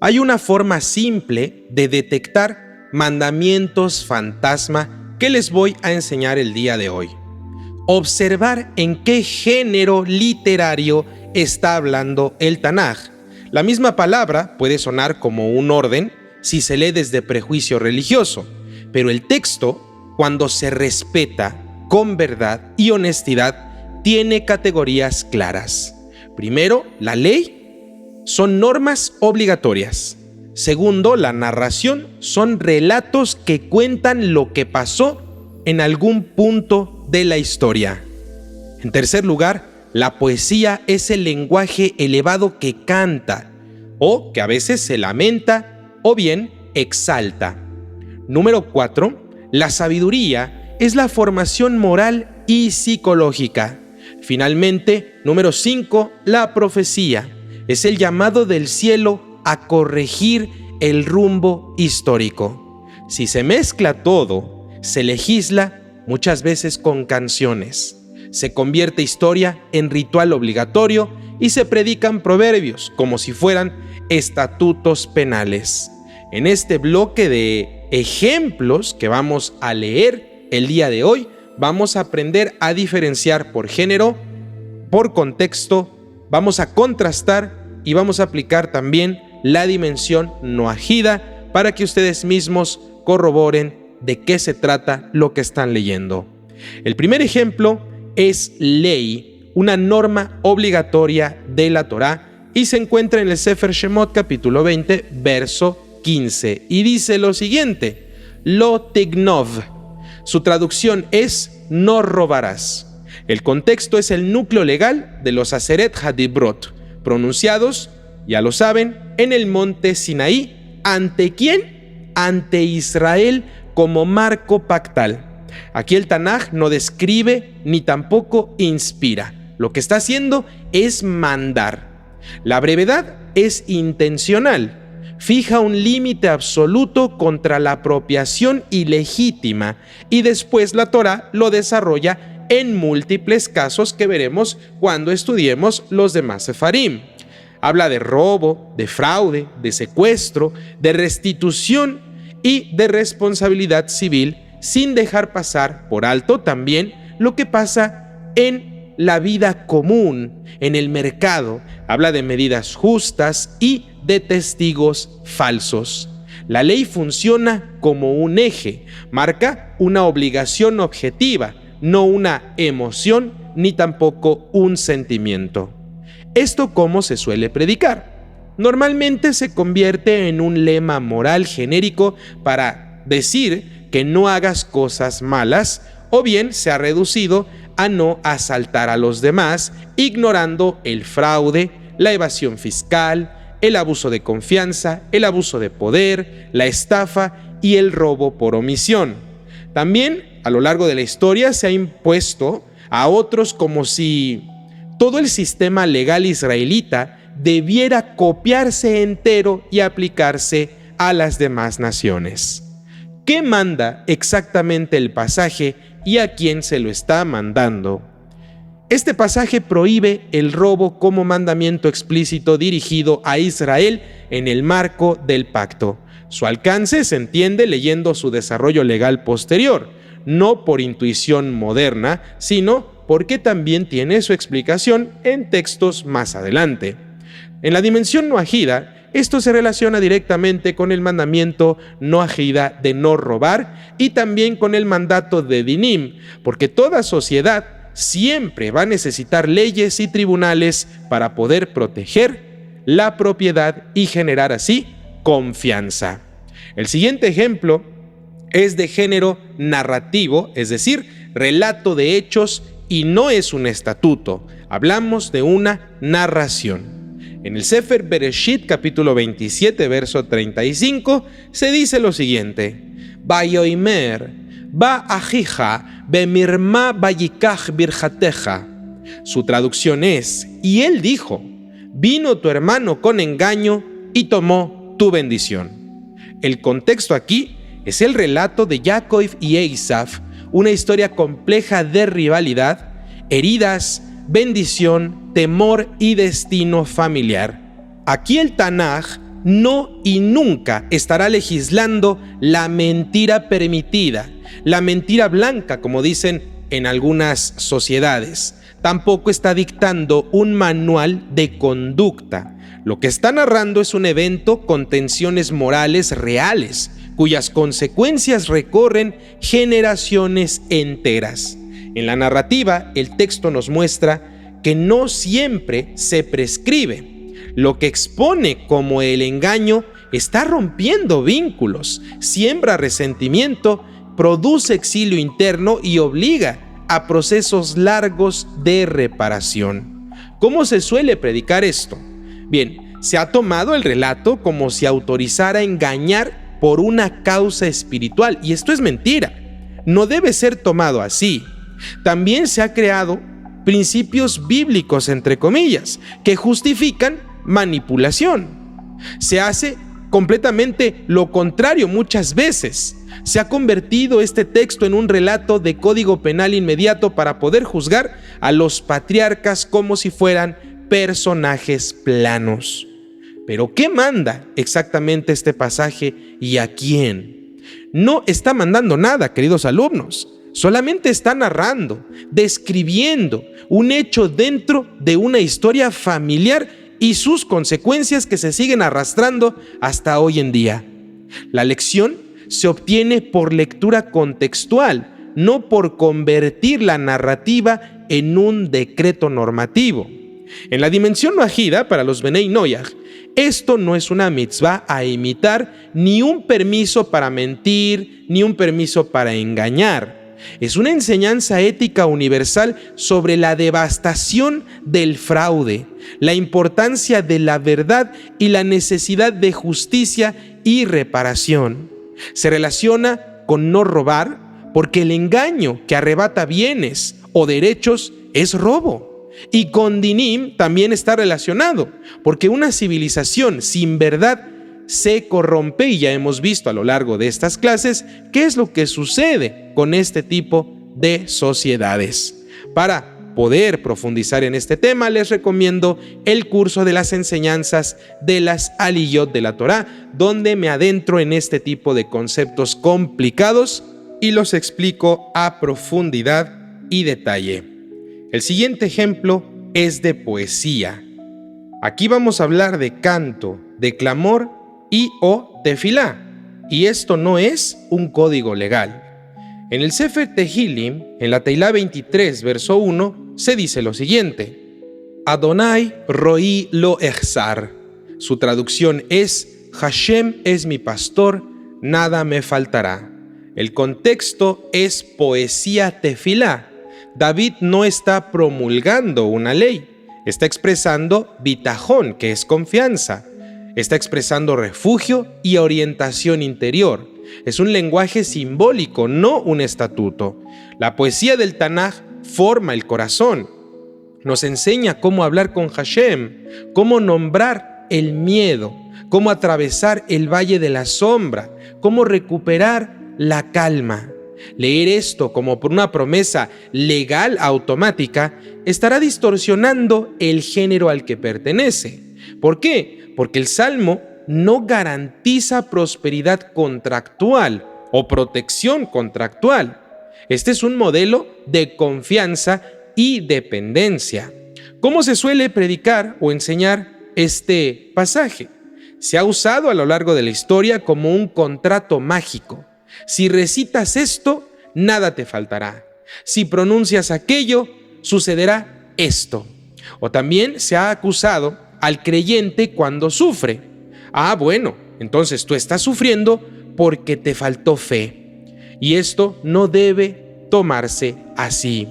Hay una forma simple de detectar mandamientos fantasma que les voy a enseñar el día de hoy. Observar en qué género literario está hablando el Tanaj. La misma palabra puede sonar como un orden si se lee desde prejuicio religioso, pero el texto, cuando se respeta con verdad y honestidad, tiene categorías claras. Primero, la ley son normas obligatorias. Segundo, la narración son relatos que cuentan lo que pasó en algún punto de la historia. En tercer lugar, la poesía es el lenguaje elevado que canta, o que a veces se lamenta, o bien exalta. Número 4, la sabiduría es la formación moral y psicológica. Finalmente, número 5, la profecía es el llamado del cielo a corregir el rumbo histórico. Si se mezcla todo, se legisla muchas veces con canciones, se convierte historia en ritual obligatorio y se predican proverbios como si fueran estatutos penales. En este bloque de ejemplos que vamos a leer el día de hoy, vamos a aprender a diferenciar por género, por contexto, vamos a contrastar y vamos a aplicar también la dimensión noajida para que ustedes mismos corroboren de qué se trata lo que están leyendo. El primer ejemplo es ley, una norma obligatoria de la Torá, y se encuentra en el Sefer Shemot capítulo 20, verso 15, y dice lo siguiente: Lo tignov. Su traducción es no robarás. El contexto es el núcleo legal de los Aseret Hadibrot, pronunciados, ya lo saben, en el monte Sinaí. ¿Ante quién? Ante Israel como marco pactal. Aquí el Tanaj no describe ni tampoco inspira. Lo que está haciendo es mandar. La brevedad es intencional. Fija un límite absoluto contra la apropiación ilegítima y después la Torá lo desarrolla en múltiples casos que veremos cuando estudiemos los demás sefarim. Habla de robo, de fraude, de secuestro, de restitución y de responsabilidad civil, sin dejar pasar por alto también lo que pasa en la vida común, en el mercado. Habla de medidas justas y de testigos falsos. La ley funciona como un eje, marca una obligación objetiva, no una emoción ni tampoco un sentimiento. ¿Esto cómo se suele predicar? Normalmente se convierte en un lema moral genérico para decir que no hagas cosas malas, o bien se ha reducido a no asaltar a los demás, ignorando el fraude, la evasión fiscal, el abuso de confianza, el abuso de poder, la estafa y el robo por omisión. También, a lo largo de la historia, se ha impuesto a otros como si todo el sistema legal israelita debiera copiarse entero y aplicarse a las demás naciones. ¿Qué manda exactamente el pasaje y a quién se lo está mandando? Este pasaje prohíbe el robo como mandamiento explícito dirigido a Israel en el marco del pacto. Su alcance se entiende leyendo su desarrollo legal posterior, no por intuición moderna, sino porque también tiene su explicación en textos más adelante. En la dimensión noajida, esto se relaciona directamente con el mandamiento noajida de no robar y también con el mandato de Dinim, porque toda sociedad siempre va a necesitar leyes y tribunales para poder proteger la propiedad y generar así confianza. El siguiente ejemplo es de género narrativo, es decir, relato de hechos, y no es un estatuto. Hablamos de una narración. En el Sefer Bereshit, capítulo 27, verso 35, se dice lo siguiente: Vayoimer, ba ajija, bemirma vayikach birjateja. Su traducción es: y él dijo, vino tu hermano con engaño y tomó tu bendición. El contexto aquí es el relato de Jacob y Esav, una historia compleja de rivalidad, heridas, bendición, temor y destino familiar. Aquí el Tanaj no y nunca estará legislando la mentira permitida, la mentira blanca, como dicen en algunas sociedades. Tampoco está dictando un manual de conducta. Lo que está narrando es un evento con tensiones morales reales, cuyas consecuencias recorren generaciones enteras. En la narrativa, el texto nos muestra que no siempre se prescribe. Lo que expone como el engaño está rompiendo vínculos, siembra resentimiento, produce exilio interno y obliga a procesos largos de reparación. ¿Cómo se suele predicar esto? Bien, se ha tomado el relato como si autorizara engañar por una causa espiritual, y esto es mentira. No debe ser tomado así. También se ha creado principios bíblicos, entre comillas, que justifican manipulación. Se hace completamente lo contrario muchas veces. Se ha convertido este texto en un relato de código penal inmediato para poder juzgar a los patriarcas como si fueran personajes planos. Pero ¿qué manda exactamente este pasaje y a quién? No está mandando nada, queridos alumnos. Solamente está narrando, describiendo un hecho dentro de una historia familiar y sus consecuencias que se siguen arrastrando hasta hoy en día. La lección se obtiene por lectura contextual, no por convertir la narrativa en un decreto normativo. En la dimensión noajida, para los Benei Noyaj, esto no es una mitzvah a imitar, ni un permiso para mentir, ni un permiso para engañar. Es una enseñanza ética universal sobre la devastación del fraude, la importancia de la verdad y la necesidad de justicia y reparación. Se relaciona con no robar porque el engaño que arrebata bienes o derechos es robo. Y con dinim también está relacionado, porque una civilización sin verdad se corrompe, y ya hemos visto a lo largo de estas clases qué es lo que sucede con este tipo de sociedades. Para poder profundizar en este tema, les recomiendo el curso de las enseñanzas de las Aliyot de la Torá, donde me adentro en este tipo de conceptos complicados y los explico a profundidad y detalle. El siguiente ejemplo es de poesía. Aquí vamos a hablar de canto, de clamor y o tefilá, y esto no es un código legal. En el Sefer Tehilim, en la Teilá 23, verso 1, se dice lo siguiente: Adonai roí lo echzar. Su traducción es: Hashem es mi pastor, nada me faltará. El contexto es poesía tefilá. David no está promulgando una ley, está expresando bitajón, que es confianza. Está expresando refugio y orientación interior. Es un lenguaje simbólico, no un estatuto. La poesía del Tanaj forma el corazón. Nos enseña cómo hablar con Hashem, cómo nombrar el miedo, cómo atravesar el valle de la sombra, cómo recuperar la calma. Leer esto como por una promesa legal automática estará distorsionando el género al que pertenece. ¿Por qué? Porque el Salmo no garantiza prosperidad contractual o protección contractual. Este es un modelo de confianza y dependencia. ¿Cómo se suele predicar o enseñar este pasaje? Se ha usado a lo largo de la historia como un contrato mágico. Si recitas esto, nada te faltará. Si pronuncias aquello, sucederá esto. O también se ha acusado al creyente cuando sufre. Bueno, entonces tú estás sufriendo porque te faltó fe. Y esto no debe tomarse así.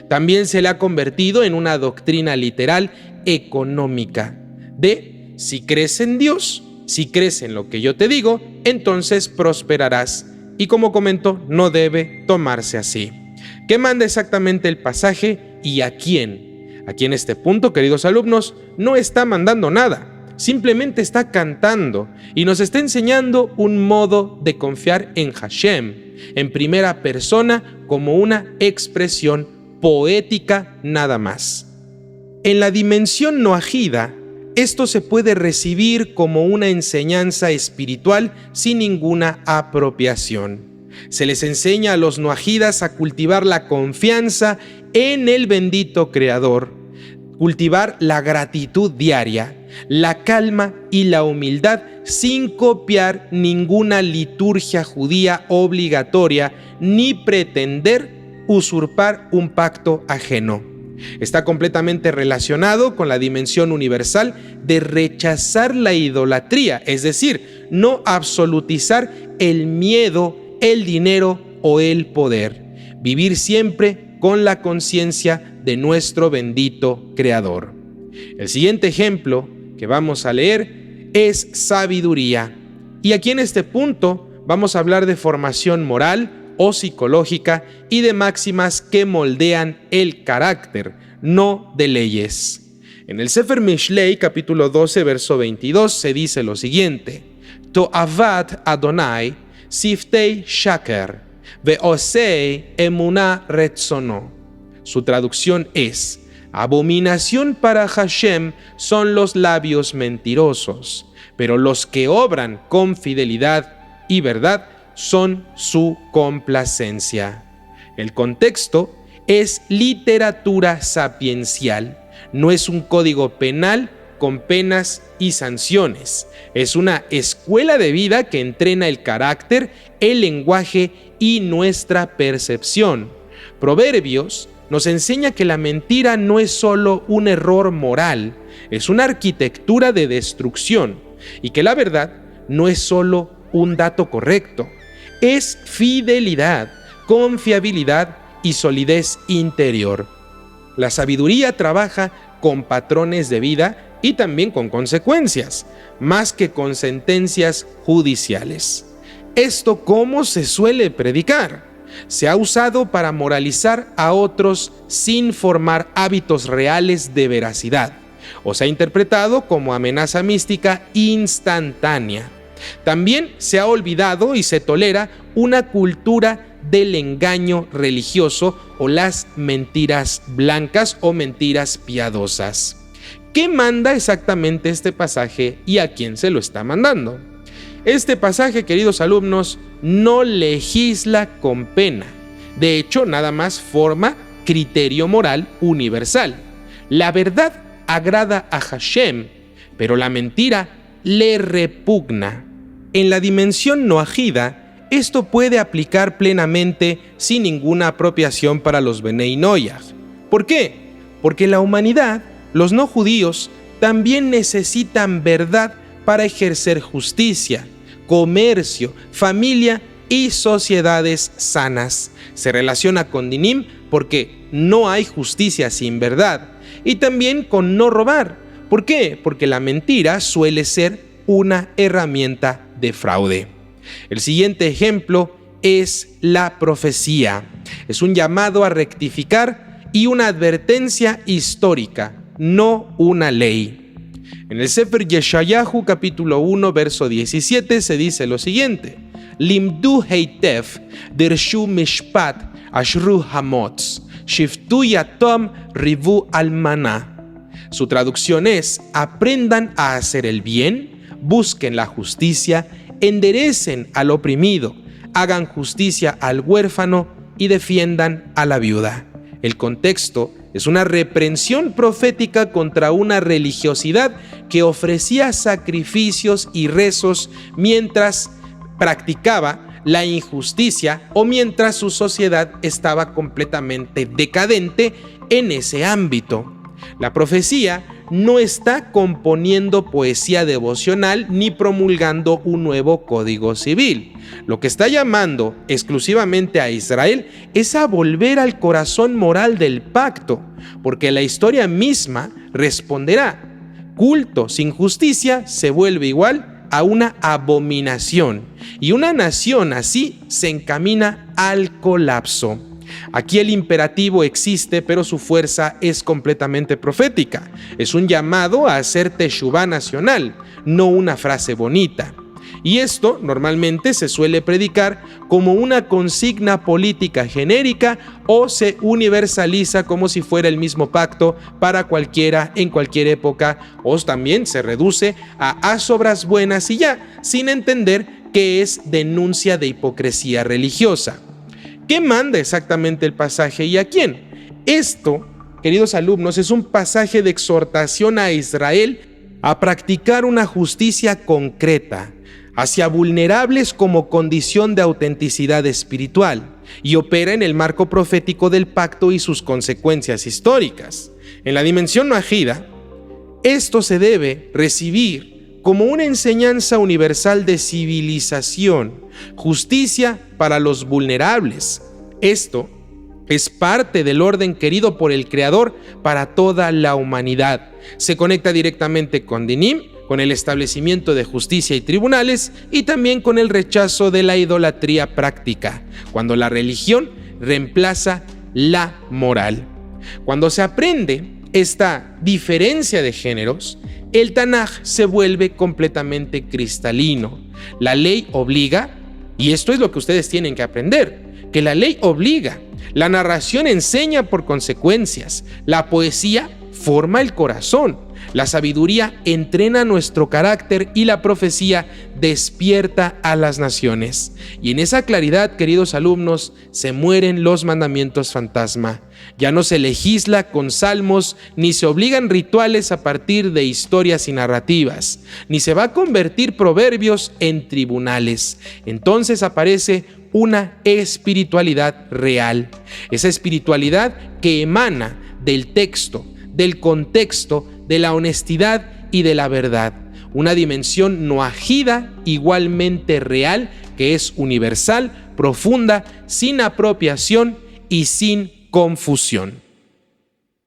También se le ha convertido en una doctrina literal económica de: si crees en Dios, si crees en lo que yo te digo, entonces prosperarás. Y como comento, no debe tomarse así. ¿Qué manda exactamente el pasaje y a quién? Aquí en este punto, queridos alumnos, no está mandando nada, simplemente está cantando y nos está enseñando un modo de confiar en Hashem, en primera persona, como una expresión poética nada más. En la dimensión noajida, esto se puede recibir como una enseñanza espiritual sin ninguna apropiación. Se les enseña a los noajidas a cultivar la confianza en el bendito Creador, cultivar la gratitud diaria, la calma y la humildad sin copiar ninguna liturgia judía obligatoria ni pretender usurpar un pacto ajeno. Está completamente relacionado con la dimensión universal de rechazar la idolatría, es decir, no absolutizar el miedo, el dinero o el poder. Vivir siempre con la conciencia de nuestro bendito Creador. El siguiente ejemplo que vamos a leer es sabiduría. Y aquí en este punto vamos a hablar de formación moral o psicológica y de máximas que moldean el carácter, no de leyes. En el Sefer Mishlei, capítulo 12, verso 22, se dice lo siguiente: To'avat Adonai siftei shaker ve'osei emunah retzono. Su traducción es: abominación para Hashem son los labios mentirosos, pero los que obran con fidelidad y verdad son su complacencia. El contexto es literatura sapiencial, no es un código penal con penas y sanciones. Es una escuela de vida que entrena el carácter, el lenguaje y nuestra percepción. Proverbios nos enseña que la mentira no es solo un error moral, es una arquitectura de destrucción, y que la verdad no es solo un dato correcto, es fidelidad, confiabilidad y solidez interior. La sabiduría trabaja con patrones de vida y también con consecuencias, más que con sentencias judiciales. ¿Esto cómo se suele predicar? Se ha usado para moralizar a otros sin formar hábitos reales de veracidad, o se ha interpretado como amenaza mística instantánea. También se ha olvidado y se tolera una cultura del engaño religioso o las mentiras blancas o mentiras piadosas. ¿Qué manda exactamente este pasaje y a quién se lo está mandando? Este pasaje, queridos alumnos, no legisla con pena. De hecho, nada más forma criterio moral universal. La verdad agrada a Hashem, pero la mentira le repugna. En la dimensión noajida, esto puede aplicar plenamente sin ninguna apropiación para los Benei Noyaj. ¿Por qué? Porque la humanidad, los no judíos, también necesitan verdad para ejercer justicia, comercio, familia y sociedades sanas. Se relaciona con dinim porque no hay justicia sin verdad, y también con no robar. ¿Por qué? Porque la mentira suele ser una herramienta de fraude. El siguiente ejemplo es la profecía. Es un llamado a rectificar y una advertencia histórica, no una ley. En el Sefer Yeshayahu, capítulo 1, verso 17, se dice lo siguiente: Limdu heitev dirshu mishpat ashru hamotz shiftu yatom rivu almaná. Su traducción es: aprendan a hacer el bien, busquen la justicia, enderecen al oprimido, hagan justicia al huérfano y defiendan a la viuda. El contexto es una reprensión profética contra una religiosidad que ofrecía sacrificios y rezos mientras practicaba la injusticia o mientras su sociedad estaba completamente decadente en ese ámbito. La profecía no está componiendo poesía devocional ni promulgando un nuevo código civil. Lo que está llamando exclusivamente a Israel es a volver al corazón moral del pacto, porque la historia misma responderá: culto sin justicia se vuelve igual a una abominación, y una nación así se encamina al colapso. Aquí el imperativo existe, pero su fuerza es completamente profética. Es un llamado a hacer teshuvá nacional, no una frase bonita. Y esto normalmente se suele predicar como una consigna política genérica o se universaliza como si fuera el mismo pacto para cualquiera en cualquier época, o también se reduce a haz obras buenas y ya, sin entender que es denuncia de hipocresía religiosa. ¿Qué manda exactamente el pasaje y a quién? Esto, queridos alumnos, es un pasaje de exhortación a Israel a practicar una justicia concreta hacia vulnerables como condición de autenticidad espiritual y opera en el marco profético del pacto y sus consecuencias históricas. En la dimensión noahida, esto se debe recibir como una enseñanza universal de civilización, justicia para los vulnerables. Esto es parte del orden querido por el Creador para toda la humanidad. Se conecta directamente con Dinim, con el establecimiento de justicia y tribunales, y también con el rechazo de la idolatría práctica, cuando la religión reemplaza la moral. Cuando se aprende esta diferencia de géneros, el Tanaj se vuelve completamente cristalino. La ley obliga, y esto es lo que ustedes tienen que aprender, que la ley obliga, la narración enseña por consecuencias, la poesía forma el corazón, la sabiduría entrena nuestro carácter y la profecía despierta a las naciones. Y en esa claridad, queridos alumnos, se mueren los mandamientos fantasma. Ya no se legisla con salmos, ni se obligan rituales a partir de historias y narrativas, ni se va a convertir proverbios en tribunales. Entonces aparece una espiritualidad real, esa espiritualidad que emana del texto, del contexto, de la honestidad y de la verdad, una dimensión noahida igualmente real que es universal, profunda, sin apropiación y sin confusión.